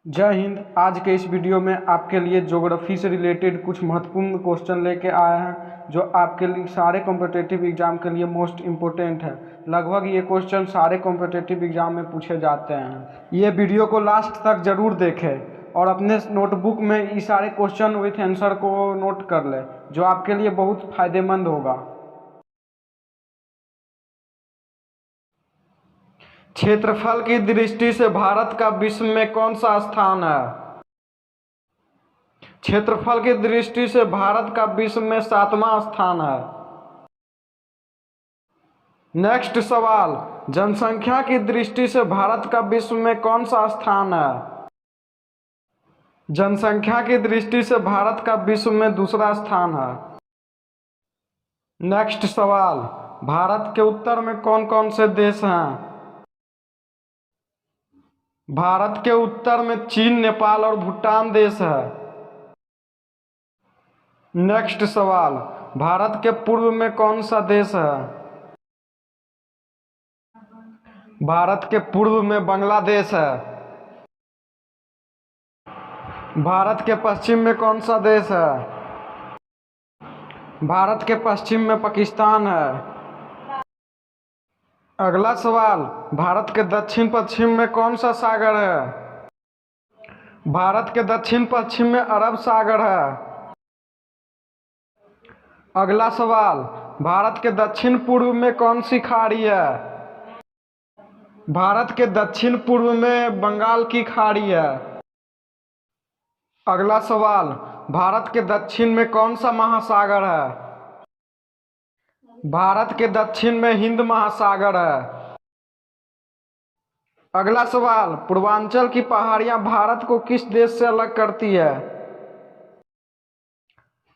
जय हिंद। आज के इस वीडियो में आपके लिए ज्योग्राफी से रिलेटेड कुछ महत्वपूर्ण क्वेश्चन लेके आए हैं जो आपके लिए सारे कॉम्पिटिटिव एग्जाम के लिए मोस्ट इम्पोर्टेंट है। लगभग ये क्वेश्चन सारे कॉम्पिटिटिव एग्जाम में पूछे जाते हैं। ये वीडियो को लास्ट तक ज़रूर देखें और अपने नोटबुक में ये सारे क्वेश्चन विथ आंसर को नोट कर लें, जो आपके लिए बहुत फ़ायदेमंद होगा। क्षेत्रफल की दृष्टि से भारत का विश्व में कौन सा स्थान है? क्षेत्रफल की दृष्टि से भारत का विश्व में 7वां स्थान है। नेक्स्ट सवाल, जनसंख्या की दृष्टि से भारत का विश्व में कौन सा स्थान है? जनसंख्या की दृष्टि से भारत का विश्व में दूसरा स्थान है। नेक्स्ट सवाल, भारत के उत्तर में कौन कौन से देश हैं? भारत के उत्तर में चीन, नेपाल और भूटान देश है। नेक्स्ट सवाल, भारत के पूर्व में कौन सा देश है? भारत के पूर्व में बांग्लादेश है। भारत के पश्चिम में कौन सा देश है? भारत के पश्चिम में पाकिस्तान है। अगला सवाल, भारत के दक्षिण पश्चिम में कौन सा सागर है? भारत के दक्षिण पश्चिम में अरब सागर है। अगला सवाल, भारत के दक्षिण पूर्व में कौन सी खाड़ी है? भारत के दक्षिण पूर्व में बंगाल की खाड़ी है। अगला सवाल, भारत के दक्षिण में कौन सा महासागर है? भारत के दक्षिण में हिंद महासागर है। अगला सवाल, पूर्वांचल की पहाड़ियां भारत को किस देश से अलग करती है?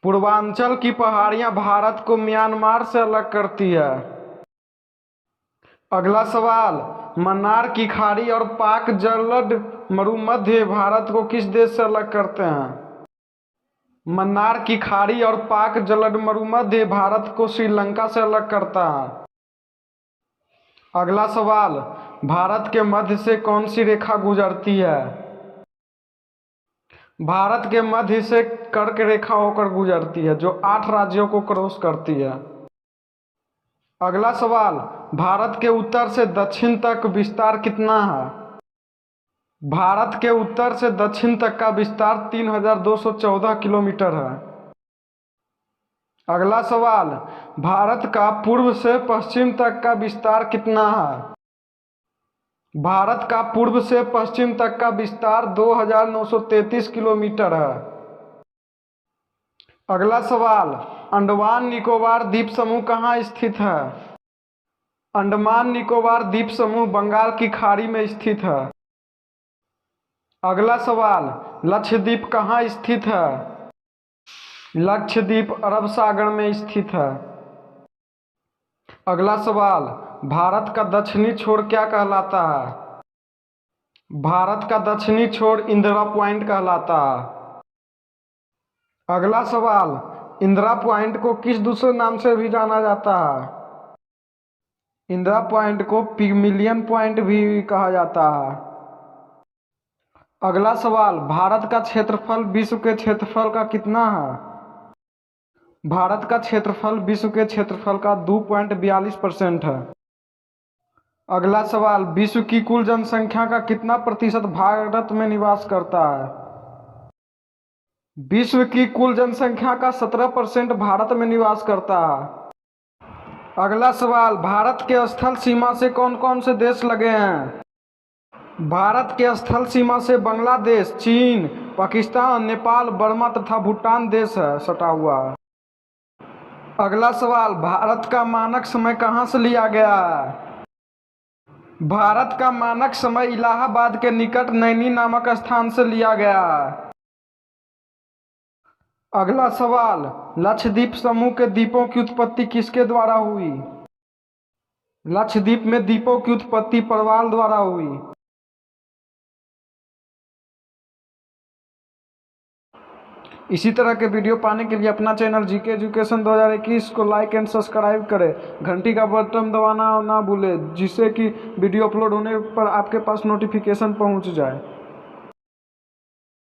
पूर्वांचल की पहाड़ियां भारत को म्यांमार से अलग करती है। अगला सवाल, मन्नार की खाड़ी और पाक जलद मरुमध्य भारत को किस देश से अलग करते हैं? मन्नार की खाड़ी और पाक जलद मरुमध्य भारत को श्रीलंका से अलग करता है। अगला सवाल, भारत के मध्य से कौन सी रेखा गुजरती है? भारत के मध्य से कर्क रेखा होकर गुजरती है, जो 8 राज्यों को क्रॉस करती है। अगला सवाल, भारत के उत्तर से दक्षिण तक विस्तार कितना है? भारत के उत्तर से दक्षिण तक का विस्तार 3214 किलोमीटर है। अगला सवाल, भारत का पूर्व से पश्चिम तक का विस्तार कितना है? भारत का पूर्व से पश्चिम तक का विस्तार 2933 किलोमीटर है। अगला सवाल, अंडमान निकोबार द्वीप समूह कहाँ स्थित है? अंडमान निकोबार द्वीप समूह बंगाल की खाड़ी में स्थित है। अगला सवाल, लक्षद्वीप कहाँ स्थित है? लक्षद्वीप अरब सागर में स्थित है। अगला सवाल, भारत का दक्षिणी छोर क्या कहलाता है? भारत का दक्षिणी छोर इंदिरा पॉइंट कहलाता है। अगला सवाल, इंदिरा पॉइंट को किस दूसरे नाम से भी जाना जाता है? इंदिरा पॉइंट को पिगमिलियन पॉइंट भी कहा जाता है। अगला सवाल, भारत का क्षेत्रफल विश्व के क्षेत्रफल का कितना है? भारत का क्षेत्रफल विश्व के क्षेत्रफल का 2.42% है। अगला सवाल, विश्व की कुल जनसंख्या का कितना प्रतिशत भारत में निवास करता है? विश्व की कुल जनसंख्या का 17% भारत में निवास करता है। अगला सवाल, भारत के स्थल सीमा से कौन कौन से देश लगे हैं? भारत के स्थल सीमा से बांग्लादेश, चीन, पाकिस्तान, नेपाल, बर्मा तथा भूटान देश है सटा हुआ है। अगला सवाल, भारत का मानक समय कहाँ से लिया गया है? भारत का मानक समय इलाहाबाद के निकट नैनी नामक स्थान से लिया गया है। अगला सवाल, लक्षद्वीप समूह के द्वीपों की उत्पत्ति किसके द्वारा हुई? लक्षद्वीप में द्वीपों की उत्पत्ति परवाल द्वारा हुई। इसी तरह के वीडियो पाने के लिए अपना चैनल जीके एजुकेशन 2021 को लाइक एंड सब्सक्राइब करें। घंटी का बटन दबाना ना भूलें, जिससे कि वीडियो अपलोड होने पर आपके पास नोटिफिकेशन पहुंच जाए।